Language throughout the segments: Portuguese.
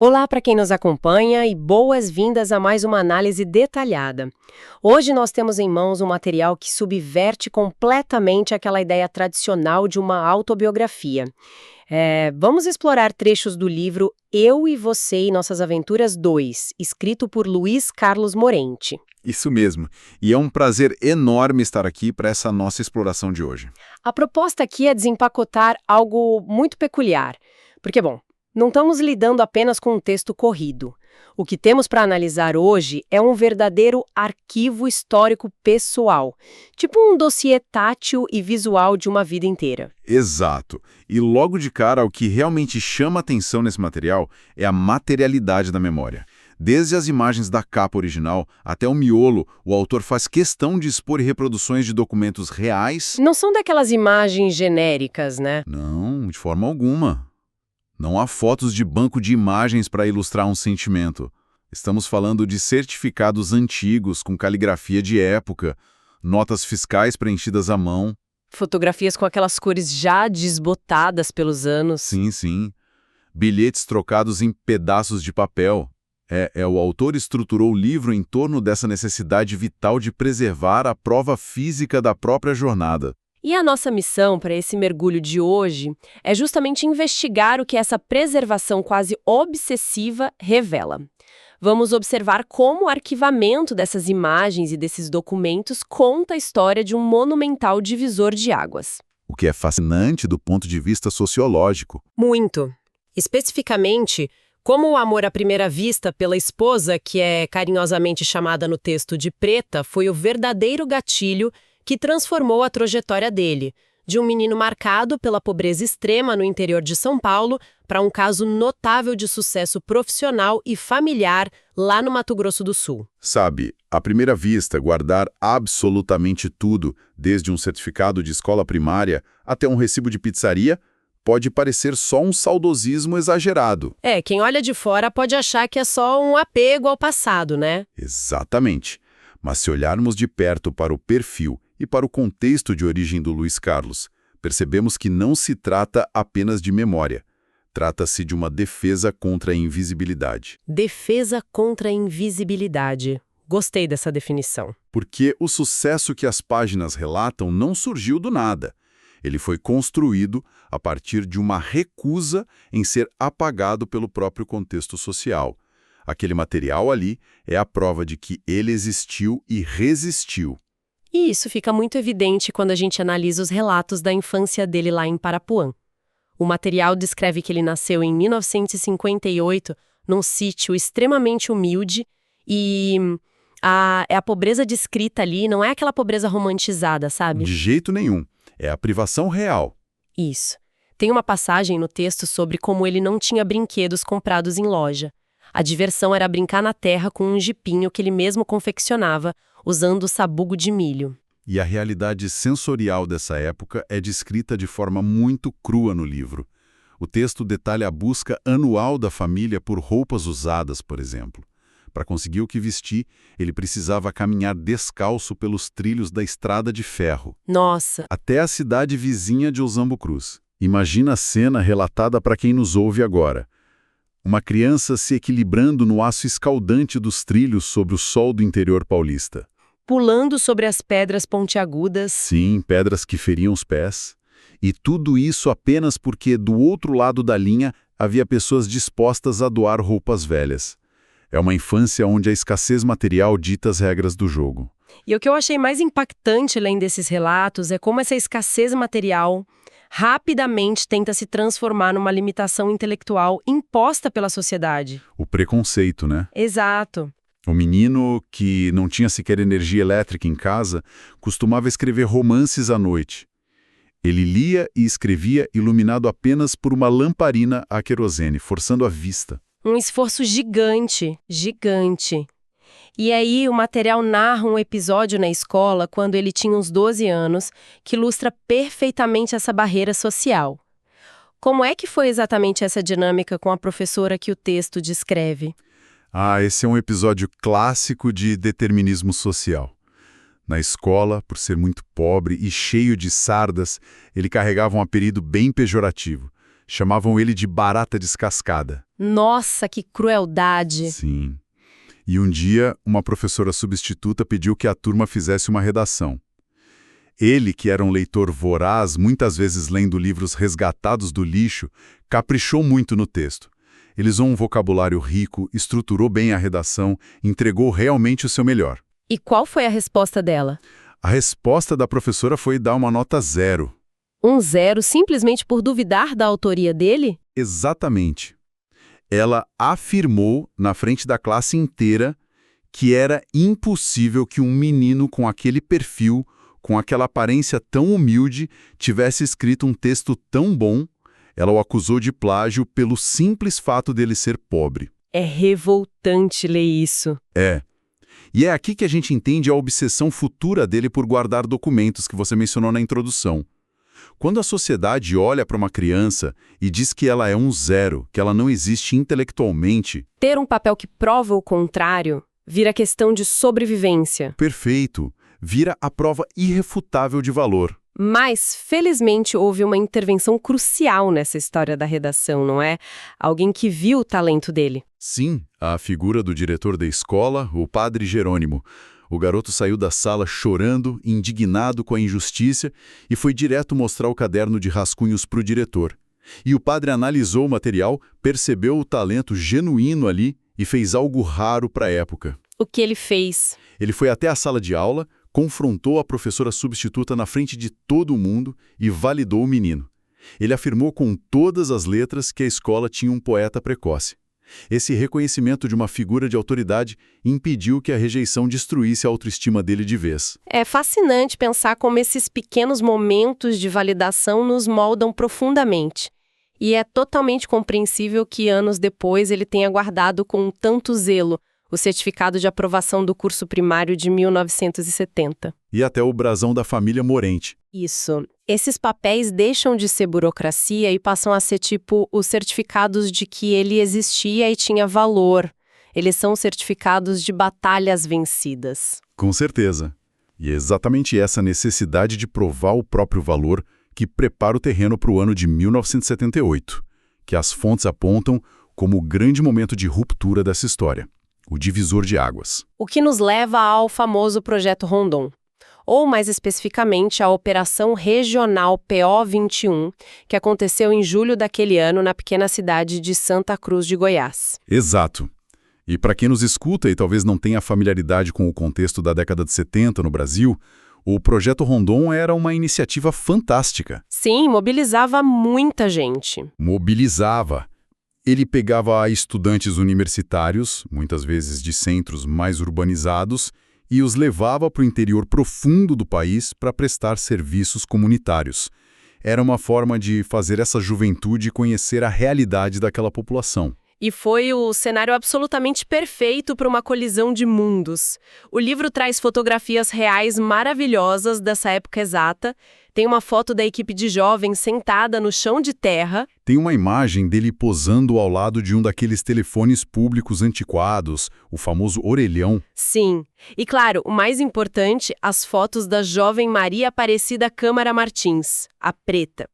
Olá para quem nos acompanha e boas-vindas a mais uma análise detalhada. Hoje nós temos em mãos um material que subverte completamente aquela ideia tradicional de uma autobiografia. Vamos explorar trechos do livro Eu e Você e Nossas Aventuras 2, escrito por Luiz Carlos Morente. Isso mesmo. E é um prazer enorme estar aqui para essa nossa exploração de hoje. A proposta aqui é desempacotar algo muito peculiar, porque, bom, não estamos lidando apenas com um texto corrido. O que temos para analisar hoje é um verdadeiro arquivo histórico pessoal, tipo um dossiê tátil e visual de uma vida inteira. Exato. E logo de cara, o que realmente chama atenção nesse material é a materialidade da memória. Desde as imagens da capa original até o miolo, o autor faz questão de expor reproduções de documentos reais. Não são daquelas imagens genéricas, né? Não, de forma alguma. Não há fotos de banco de imagens para ilustrar um sentimento. Estamos falando de certificados antigos com caligrafia de época, notas fiscais preenchidas à mão. Fotografias com aquelas cores já desbotadas pelos anos. Sim, sim. Bilhetes trocados em pedaços de papel. O autor estruturou o livro em torno dessa necessidade vital de preservar a prova física da própria jornada. E a nossa missão para esse mergulho de hoje é justamente investigar o que essa preservação quase obsessiva revela. Vamos observar como o arquivamento dessas imagens e desses documentos conta a história de um monumental divisor de águas. O que é fascinante do ponto de vista sociológico. Muito. Especificamente, como o amor à primeira vista pela esposa, que é carinhosamente chamada no texto de Preta, foi o verdadeiro gatilho que transformou a trajetória dele, de um menino marcado pela pobreza extrema no interior de São Paulo para um caso notável de sucesso profissional e familiar lá no Mato Grosso do Sul. Sabe, à primeira vista, guardar absolutamente tudo, desde um certificado de escola primária até um recibo de pizzaria, pode parecer só um saudosismo exagerado. Quem olha de fora pode achar que é só um apego ao passado, né? Exatamente. Mas se olharmos de perto para o perfil e para o contexto de origem do Luiz Carlos, percebemos que não se trata apenas de memória. Trata-se de uma defesa contra a invisibilidade. Defesa contra a invisibilidade. Gostei dessa definição. Porque o sucesso que as páginas relatam não surgiu do nada. Ele foi construído a partir de uma recusa em ser apagado pelo próprio contexto social. Aquele material ali é a prova de que ele existiu e resistiu. E isso fica muito evidente quando a gente analisa os relatos da infância dele lá em Parapuã. O material descreve que ele nasceu em 1958, num sítio extremamente humilde, e a pobreza descrita ali não é aquela pobreza romantizada, sabe? De jeito nenhum. É a privação real. Isso. Tem uma passagem no texto sobre como ele não tinha brinquedos comprados em loja. A diversão era brincar na terra com um jipinho que ele mesmo confeccionava, usando sabugo de milho. E a realidade sensorial dessa época é descrita de forma muito crua no livro. O texto detalha a busca anual da família por roupas usadas, por exemplo. Para conseguir o que vestir, ele precisava caminhar descalço pelos trilhos da estrada de ferro. Nossa! Até a cidade vizinha de Osambo Cruz. Imagina a cena relatada para quem nos ouve agora. Uma criança se equilibrando no aço escaldante dos trilhos sob o sol do interior paulista. Pulando sobre as pedras pontiagudas. Sim, pedras que feriam os pés. E tudo isso apenas porque do outro lado da linha havia pessoas dispostas a doar roupas velhas. É uma infância onde a escassez material dita as regras do jogo. E o que eu achei mais impactante além desses relatos é como essa escassez material rapidamente tenta se transformar numa limitação intelectual imposta pela sociedade. O preconceito, né? Exato. O menino, que não tinha sequer energia elétrica em casa, costumava escrever romances à noite. Ele lia e escrevia iluminado apenas por uma lamparina a querosene, forçando a vista. Um esforço gigante, gigante. E aí o material narra um episódio na escola, quando ele tinha uns 12 anos, que ilustra perfeitamente essa barreira social. Como é que foi exatamente essa dinâmica com a professora que o texto descreve? Esse é um episódio clássico de determinismo social. Na escola, por ser muito pobre e cheio de sardas, ele carregava um apelido bem pejorativo. Chamavam ele de barata descascada. Nossa, que crueldade! Sim. E um dia, uma professora substituta pediu que a turma fizesse uma redação. Ele, que era um leitor voraz, muitas vezes lendo livros resgatados do lixo, caprichou muito no texto. Ele usou um vocabulário rico, estruturou bem a redação, entregou realmente o seu melhor. E qual foi a resposta dela? A resposta da professora foi dar uma nota 0. 0 simplesmente por duvidar da autoria dele? Exatamente. Ela afirmou, na frente da classe inteira, que era impossível que um menino com aquele perfil, com aquela aparência tão humilde, tivesse escrito um texto tão bom. Ela o acusou de plágio pelo simples fato dele ser pobre. É revoltante ler isso. É. E é aqui que a gente entende a obsessão futura dele por guardar documentos que você mencionou na introdução. Quando a sociedade olha para uma criança e diz que ela é um 0, que ela não existe intelectualmente... Ter um papel que prova o contrário vira questão de sobrevivência. Perfeito. Vira a prova irrefutável de valor. Mas, felizmente, houve uma intervenção crucial nessa história da redação, não é? Alguém que viu o talento dele. Sim, a figura do diretor da escola, o padre Jerônimo. O garoto saiu da sala chorando, indignado com a injustiça, e foi direto mostrar o caderno de rascunhos para o diretor. E o padre analisou o material, percebeu o talento genuíno ali e fez algo raro para a época. O que ele fez? Ele foi até a sala de aula, confrontou a professora substituta na frente de todo mundo e validou o menino. Ele afirmou com todas as letras que a escola tinha um poeta precoce. Esse reconhecimento de uma figura de autoridade impediu que a rejeição destruísse a autoestima dele de vez. É fascinante pensar como esses pequenos momentos de validação nos moldam profundamente. E é totalmente compreensível que anos depois ele tenha guardado com tanto zelo o certificado de aprovação do curso primário de 1970. E até o brasão da família Morente. Isso. Esses papéis deixam de ser burocracia e passam a ser tipo os certificados de que ele existia e tinha valor. Eles são certificados de batalhas vencidas. Com certeza. E é exatamente essa necessidade de provar o próprio valor que prepara o terreno para o ano de 1978, que as fontes apontam como o grande momento de ruptura dessa história. O divisor de águas. O que nos leva ao famoso Projeto Rondon, ou mais especificamente a Operação Regional PO-21, que aconteceu em julho daquele ano na pequena cidade de Santa Cruz de Goiás. Exato. E para quem nos escuta e talvez não tenha familiaridade com o contexto da década de 70 no Brasil, o Projeto Rondon era uma iniciativa fantástica. Sim, mobilizava muita gente. Mobilizava. Ele pegava estudantes universitários, muitas vezes de centros mais urbanizados, e os levava para o interior profundo do país para prestar serviços comunitários. Era uma forma de fazer essa juventude conhecer a realidade daquela população. E foi o cenário absolutamente perfeito para uma colisão de mundos. O livro traz fotografias reais maravilhosas dessa época exata. Tem uma foto da equipe de jovens sentada no chão de terra. Tem uma imagem dele posando ao lado de um daqueles telefones públicos antiquados, o famoso orelhão. Sim. E claro, o mais importante, as fotos da jovem Maria Aparecida Câmara Martins, a preta.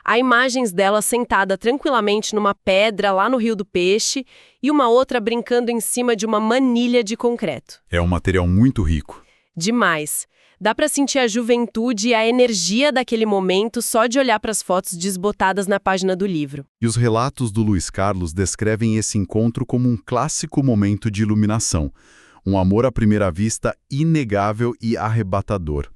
Há imagens dela sentada tranquilamente numa pedra lá no Rio do Peixe e uma outra brincando em cima de uma manilha de concreto. É um material muito rico. Demais. Dá para sentir a juventude e a energia daquele momento só de olhar para as fotos desbotadas na página do livro. E os relatos do Luiz Carlos descrevem esse encontro como um clássico momento de iluminação, um amor à primeira vista inegável e arrebatador.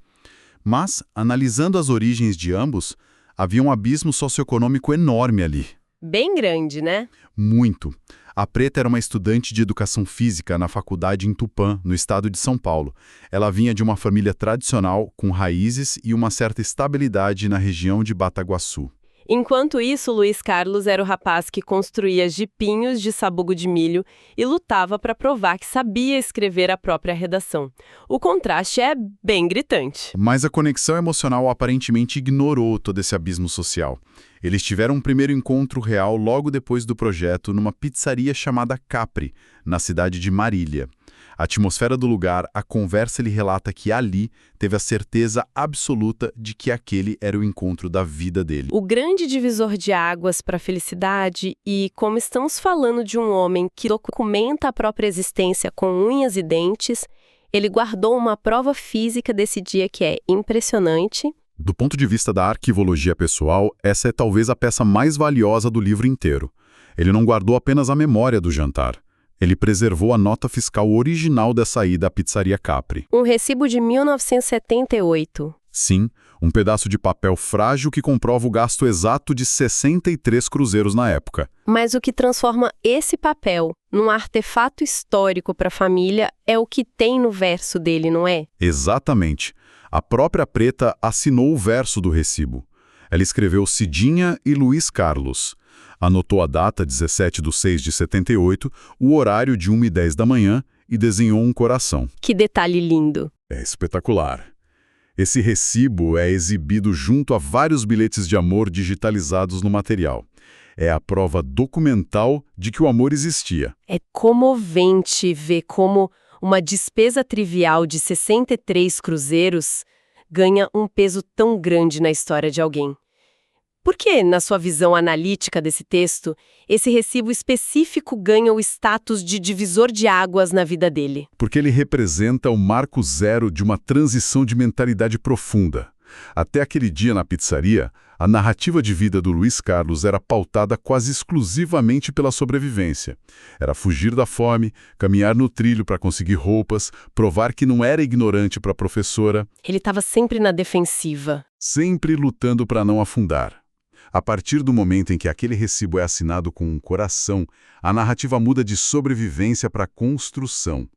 Mas, analisando as origens de ambos, havia um abismo socioeconômico enorme ali. Bem grande, né? Muito. A Preta era uma estudante de educação física na faculdade em Tupã, no estado de São Paulo. Ela vinha de uma família tradicional, com raízes e uma certa estabilidade na região de Bataguaçu. Enquanto isso, Luiz Carlos era o rapaz que construía jipinhos de sabugo de milho e lutava para provar que sabia escrever a própria redação. O contraste é bem gritante. Mas a conexão emocional aparentemente ignorou todo esse abismo social. Eles tiveram um primeiro encontro real logo depois do projeto numa pizzaria chamada Capri, na cidade de Marília. A atmosfera do lugar, a conversa ele relata que ali teve a certeza absoluta de que aquele era o encontro da vida dele. O grande divisor de águas para a felicidade e como estamos falando de um homem que documenta a própria existência com unhas e dentes, ele guardou uma prova física desse dia que é impressionante. Do ponto de vista da arquivologia pessoal, essa é talvez a peça mais valiosa do livro inteiro. Ele não guardou apenas a memória do jantar. Ele preservou a nota fiscal original dessa ida à Pizzaria Capri. Um recibo de 1978. Sim, um pedaço de papel frágil que comprova o gasto exato de 63 cruzeiros na época. Mas o que transforma esse papel num artefato histórico para a família é o que tem no verso dele, não é? Exatamente. A própria Preta assinou o verso do recibo. Ela escreveu Cidinha e Luiz Carlos. Anotou a data, 17/6/78, o horário de 1h10 da manhã e desenhou um coração. Que detalhe lindo! É espetacular. Esse recibo é exibido junto a vários bilhetes de amor digitalizados no material. É a prova documental de que o amor existia. É comovente ver como uma despesa trivial de 63 cruzeiros ganha um peso tão grande na história de alguém. Por que, na sua visão analítica desse texto, esse recibo específico ganha o status de divisor de águas na vida dele? Porque ele representa o marco zero de uma transição de mentalidade profunda. Até aquele dia na pizzaria, a narrativa de vida do Luiz Carlos era pautada quase exclusivamente pela sobrevivência. Era fugir da fome, caminhar no trilho para conseguir roupas, provar que não era ignorante para a professora. Ele estava sempre na defensiva. Sempre lutando para não afundar. A partir do momento em que aquele recibo é assinado com um coração, a narrativa muda de sobrevivência para construção.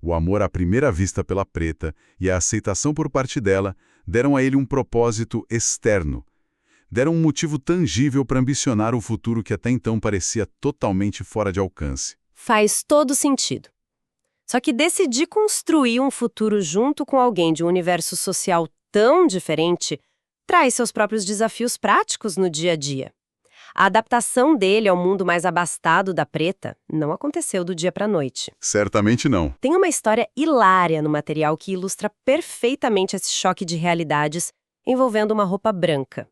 O amor à primeira vista pela Preta e a aceitação por parte dela deram a ele um propósito externo. Deram um motivo tangível para ambicionar o futuro que até então parecia totalmente fora de alcance. Faz todo sentido. Só que decidir construir um futuro junto com alguém de um universo social tão diferente traz seus próprios desafios práticos no dia a dia. A adaptação dele ao mundo mais abastado da Preta não aconteceu do dia para a noite. Certamente não. Tem uma história hilária no material que ilustra perfeitamente esse choque de realidades envolvendo uma roupa branca.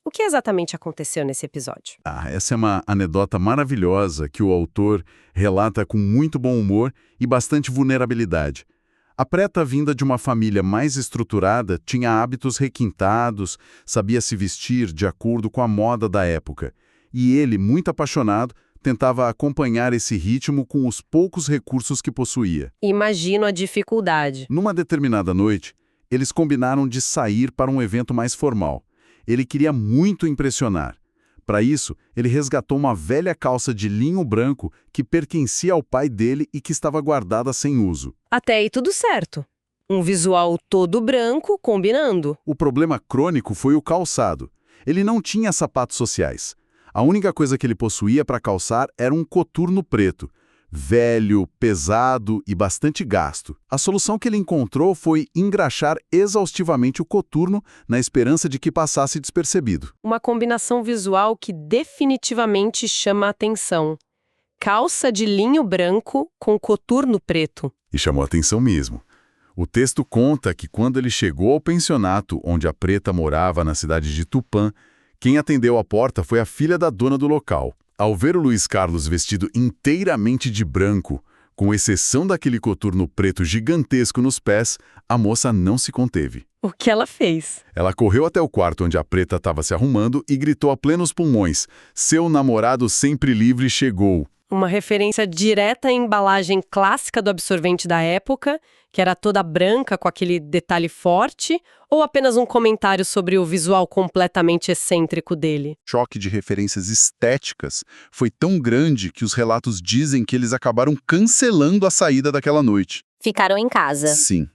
O que exatamente aconteceu nesse episódio? Essa é uma anedota maravilhosa que o autor relata com muito bom humor e bastante vulnerabilidade. A Preta, vinda de uma família mais estruturada, tinha hábitos requintados, sabia se vestir de acordo com a moda da época. E ele, muito apaixonado, tentava acompanhar esse ritmo com os poucos recursos que possuía. Imagino a dificuldade. Numa determinada noite, eles combinaram de sair para um evento mais formal. Ele queria muito impressionar. Para isso, ele resgatou uma velha calça de linho branco que pertencia ao pai dele e que estava guardada sem uso. Até aí tudo certo. Um visual todo branco combinando. O problema crônico foi o calçado. Ele não tinha sapatos sociais. A única coisa que ele possuía para calçar era um coturno preto. Velho, pesado e bastante gasto. A solução que ele encontrou foi engraxar exaustivamente o coturno na esperança de que passasse despercebido. Uma combinação visual que definitivamente chama a atenção. Calça de linho branco com coturno preto. E chamou a atenção mesmo. O texto conta que quando ele chegou ao pensionato onde a Preta morava na cidade de Tupã, quem atendeu a porta foi a filha da dona do local. Ao ver o Luiz Carlos vestido inteiramente de branco, com exceção daquele coturno preto gigantesco nos pés, a moça não se conteve. O que ela fez? Ela correu até o quarto onde a Preta estava se arrumando e gritou a plenos pulmões: "Seu namorado sempre livre chegou." Uma referência direta à embalagem clássica do absorvente da época, que era toda branca com aquele detalhe forte, ou apenas um comentário sobre o visual completamente excêntrico dele? O choque de referências estéticas foi tão grande que os relatos dizem que eles acabaram cancelando a saída daquela noite. Ficaram em casa. Sim.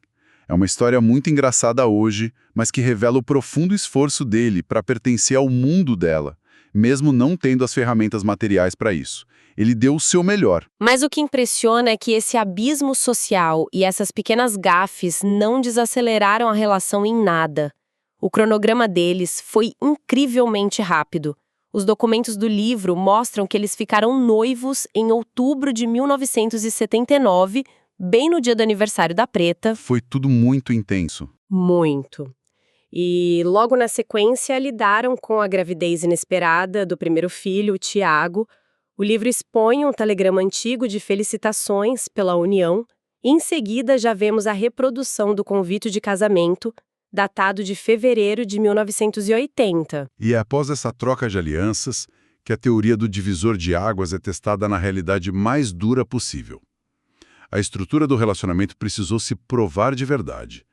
É uma história muito engraçada hoje, mas que revela o profundo esforço dele para pertencer ao mundo dela, mesmo não tendo as ferramentas materiais para isso. Ele deu o seu melhor. Mas o que impressiona é que esse abismo social e essas pequenas gafes não desaceleraram a relação em nada. O cronograma deles foi incrivelmente rápido. Os documentos do livro mostram que eles ficaram noivos em outubro de 1979, bem no dia do aniversário da Preta. Foi tudo muito intenso. Muito. E logo na sequência lidaram com a gravidez inesperada do primeiro filho, o Tiago. O livro expõe um telegrama antigo de felicitações pela união. Em seguida, já vemos a reprodução do convite de casamento, datado de fevereiro de 1980. E é após essa troca de alianças que a teoria do divisor de águas é testada na realidade mais dura possível. A estrutura do relacionamento precisou se provar de verdade.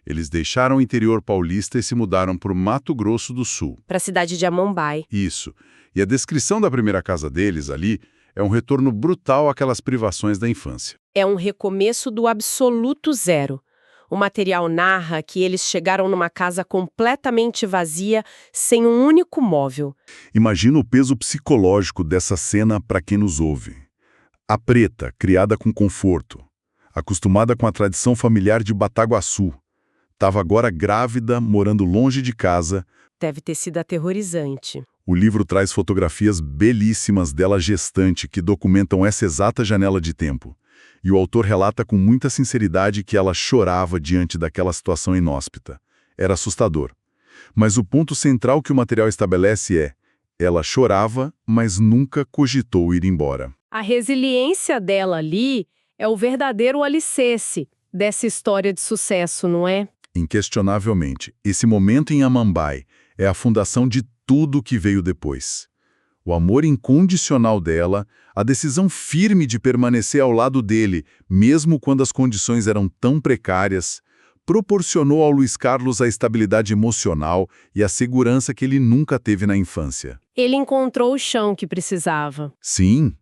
Eles deixaram o interior paulista e se mudaram para o Mato Grosso do Sul. Para a cidade de Amambai. Isso. E a descrição da primeira casa deles ali é um retorno brutal àquelas privações da infância. É um recomeço do absoluto zero. O material narra que eles chegaram numa casa completamente vazia, sem um único móvel. Imagina o peso psicológico dessa cena para quem nos ouve. A Preta, criada com conforto, acostumada com a tradição familiar de Bataguaçu, estava agora grávida, morando longe de casa. Deve ter sido aterrorizante. O livro traz fotografias belíssimas dela gestante que documentam essa exata janela de tempo. E o autor relata com muita sinceridade que ela chorava diante daquela situação inóspita. Era assustador. Mas o ponto central que o material estabelece é: ela chorava, mas nunca cogitou ir embora. A resiliência dela ali é o verdadeiro alicerce dessa história de sucesso, não é? Inquestionavelmente, esse momento em Amambai é a fundação de tudo que veio depois. O amor incondicional dela, a decisão firme de permanecer ao lado dele, mesmo quando as condições eram tão precárias, proporcionou ao Luiz Carlos a estabilidade emocional e a segurança que ele nunca teve na infância. Ele encontrou o chão que precisava. Sim,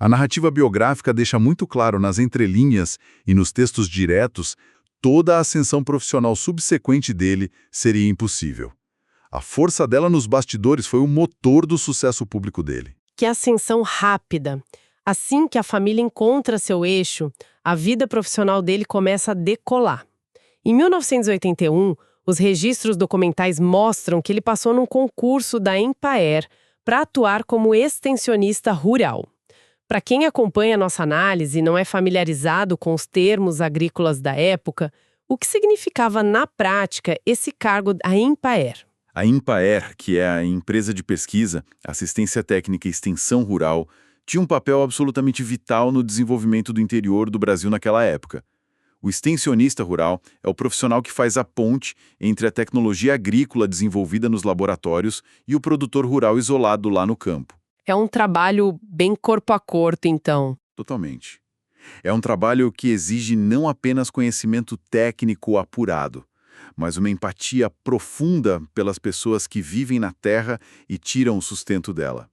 a narrativa biográfica deixa muito claro nas entrelinhas e nos textos diretos toda a ascensão profissional subsequente dele seria impossível. A força dela nos bastidores foi o motor do sucesso público dele. Que ascensão rápida. Assim que a família encontra seu eixo, a vida profissional dele começa a decolar. Em 1981, os registros documentais mostram que ele passou num concurso da Empaer para atuar como extensionista rural. Para quem acompanha nossa análise e não é familiarizado com os termos agrícolas da época, o que significava na prática esse cargo da Empaer? A Empaer, que é a empresa de pesquisa, assistência técnica e extensão rural, tinha um papel absolutamente vital no desenvolvimento do interior do Brasil naquela época. O extensionista rural é o profissional que faz a ponte entre a tecnologia agrícola desenvolvida nos laboratórios e o produtor rural isolado lá no campo. É um trabalho bem corpo a corpo, então. Totalmente. É um trabalho que exige não apenas conhecimento técnico apurado, mas uma empatia profunda pelas pessoas que vivem na terra e tiram o sustento dela.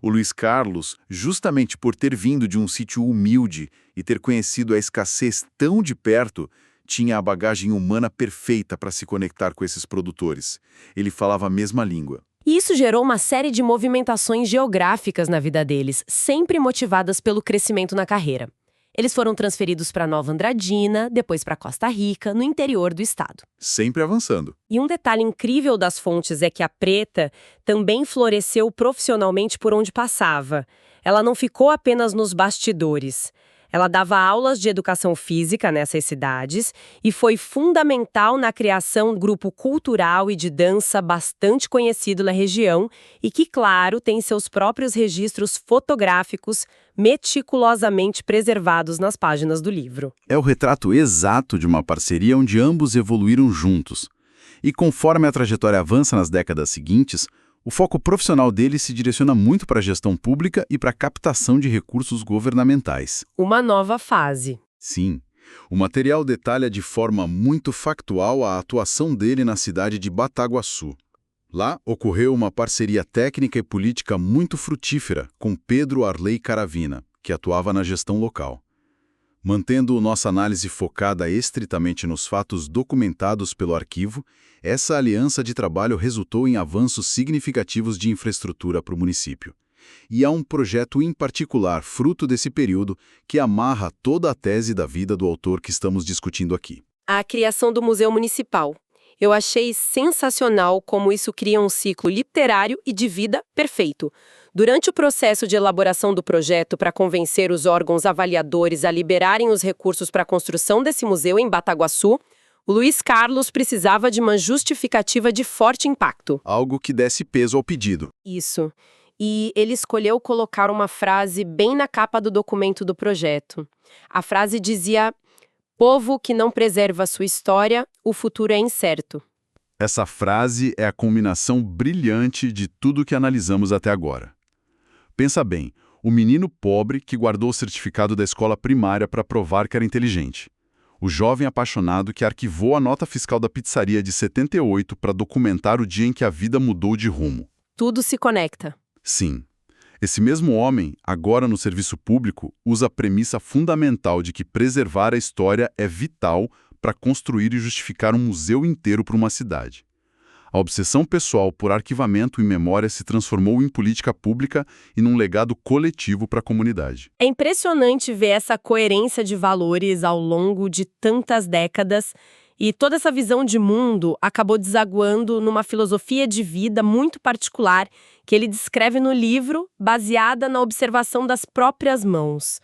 O Luiz Carlos, justamente por ter vindo de um sítio humilde e ter conhecido a escassez tão de perto, tinha a bagagem humana perfeita para se conectar com esses produtores. Ele falava a mesma língua. E isso gerou uma série de movimentações geográficas na vida deles, sempre motivadas pelo crescimento na carreira. Eles foram transferidos para Nova Andradina, depois para Costa Rica, no interior do estado. Sempre avançando. E um detalhe incrível das fontes é que a Preta também floresceu profissionalmente por onde passava. Ela não ficou apenas nos bastidores. Ela dava aulas de educação física nessas cidades e foi fundamental na criação de um grupo cultural e de dança bastante conhecido na região e que, claro, tem seus próprios registros fotográficos meticulosamente preservados nas páginas do livro. É o retrato exato de uma parceria onde ambos evoluíram juntos. E conforme a trajetória avança nas décadas seguintes, o foco profissional dele se direciona muito para a gestão pública e para a captação de recursos governamentais. Uma nova fase. Sim, o material detalha de forma muito factual a atuação dele na cidade de Bataguaçu. Lá ocorreu uma parceria técnica e política muito frutífera com Pedro Arley Caravina, que atuava na gestão local. Mantendo nossa análise focada estritamente nos fatos documentados pelo arquivo, essa aliança de trabalho resultou em avanços significativos de infraestrutura para o município. E há um projeto em particular, fruto desse período, que amarra toda a tese da vida do autor que estamos discutindo aqui. A criação do Museu Municipal. Eu achei sensacional como isso cria um ciclo literário e de vida perfeito. Durante o processo de elaboração do projeto para convencer os órgãos avaliadores a liberarem os recursos para a construção desse museu em Bataguaçu, o Luiz Carlos precisava de uma justificativa de forte impacto. Algo que desse peso ao pedido. Isso. E ele escolheu colocar uma frase bem na capa do documento do projeto. A frase dizia: "Povo que não preserva sua história, o futuro é incerto." Essa frase é a combinação brilhante de tudo que analisamos até agora. Pensa bem, o menino pobre que guardou o certificado da escola primária para provar que era inteligente. O jovem apaixonado que arquivou a nota fiscal da pizzaria de 78 para documentar o dia em que a vida mudou de rumo. Tudo se conecta. Sim. Esse mesmo homem, agora no serviço público, usa a premissa fundamental de que preservar a história é vital para construir e justificar um museu inteiro para uma cidade. A obsessão pessoal por arquivamento e memória se transformou em política pública e num legado coletivo para a comunidade. É impressionante ver essa coerência de valores ao longo de tantas décadas, e toda essa visão de mundo acabou desaguando numa filosofia de vida muito particular que ele descreve no livro, baseada na observação das próprias mãos.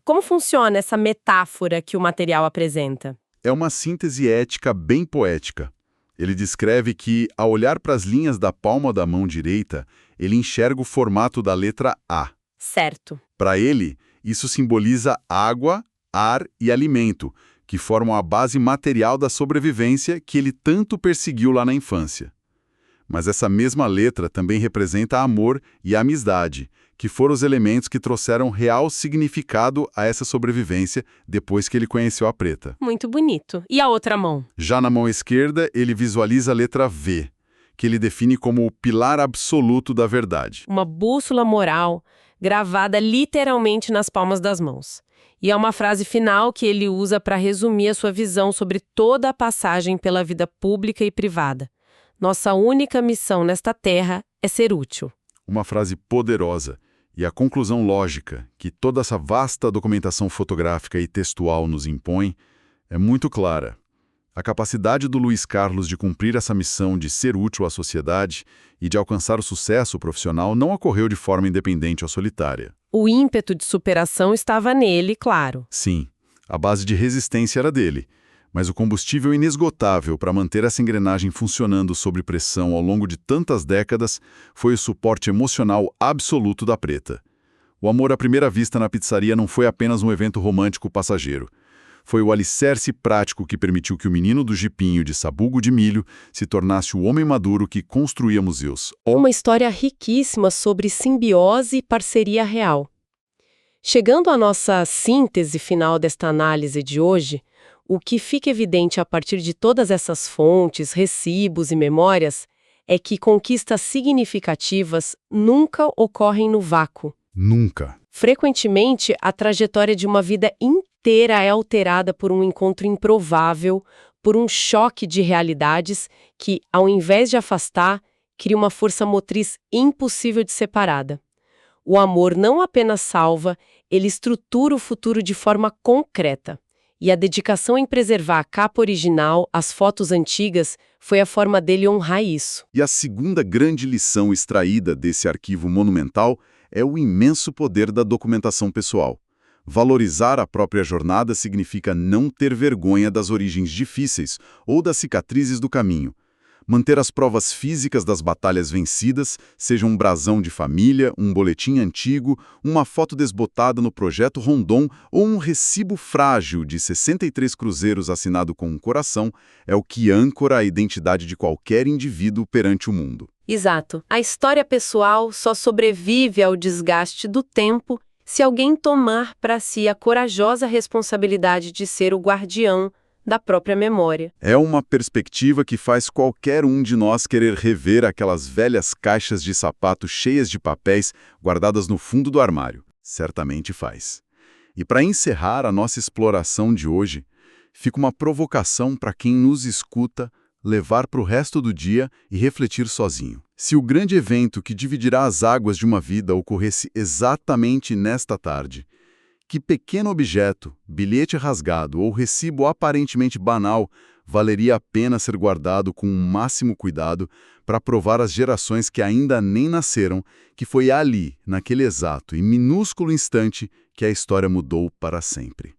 Como funciona essa metáfora que o material apresenta? É uma síntese ética bem poética. Ele descreve que, ao olhar para as linhas da palma da mão direita, ele enxerga o formato da letra A. Certo. Para ele, isso simboliza água, ar e alimento, que formam a base material da sobrevivência que ele tanto perseguiu lá na infância. Mas essa mesma letra também representa amor e amizade, que foram os elementos que trouxeram real significado a essa sobrevivência depois que ele conheceu a preta. Muito bonito. E a outra mão? Já na mão esquerda, ele visualiza a letra V, que ele define como o pilar absoluto da verdade. Uma bússola moral gravada literalmente nas palmas das mãos. E é uma frase final que ele usa para resumir a sua visão sobre toda a passagem pela vida pública e privada. Nossa única missão nesta terra é ser útil. Uma frase poderosa. E a conclusão lógica que toda essa vasta documentação fotográfica e textual nos impõe é muito clara. A capacidade do Luiz Carlos de cumprir essa missão de ser útil à sociedade e de alcançar o sucesso profissional não ocorreu de forma independente ou solitária. O ímpeto de superação estava nele, claro. Sim, a base de resistência era dele, mas o combustível inesgotável para manter essa engrenagem funcionando sob pressão ao longo de tantas décadas foi o suporte emocional absoluto da preta. O amor à primeira vista na pizzaria não foi apenas um evento romântico passageiro. Foi o alicerce prático que permitiu que o menino do jipinho de sabugo de milho se tornasse o homem maduro que construía museus. Uma história riquíssima sobre simbiose e parceria real. Chegando à nossa síntese final desta análise de hoje, o que fica evidente a partir de todas essas fontes, recibos e memórias é que conquistas significativas nunca ocorrem no vácuo. Nunca. Frequentemente, a trajetória de uma vida inteira é alterada por um encontro improvável, por um choque de realidades que, ao invés de afastar, cria uma força motriz impossível de separada. O amor não apenas salva, ele estrutura o futuro de forma concreta. E a dedicação em preservar a capa original, as fotos antigas, foi a forma dele honrar isso. E a segunda grande lição extraída desse arquivo monumental é o imenso poder da documentação pessoal. Valorizar a própria jornada significa não ter vergonha das origens difíceis ou das cicatrizes do caminho. Manter as provas físicas das batalhas vencidas, seja um brasão de família, um boletim antigo, uma foto desbotada no projeto Rondon ou um recibo frágil de 63 cruzeiros assinado com um coração, é o que âncora a identidade de qualquer indivíduo perante o mundo. Exato. A história pessoal só sobrevive ao desgaste do tempo se alguém tomar para si a corajosa responsabilidade de ser o guardião da própria memória. É uma perspectiva que faz qualquer um de nós querer rever aquelas velhas caixas de sapato cheias de papéis guardadas no fundo do armário. Certamente faz. E para encerrar a nossa exploração de hoje, fica uma provocação para quem nos escuta levar para o resto do dia e refletir sozinho. Se o grande evento que dividirá as águas de uma vida ocorresse exatamente nesta tarde, que pequeno objeto, bilhete rasgado ou recibo aparentemente banal valeria a pena ser guardado com o máximo cuidado para provar às gerações que ainda nem nasceram que foi ali, naquele exato e minúsculo instante, que a história mudou para sempre.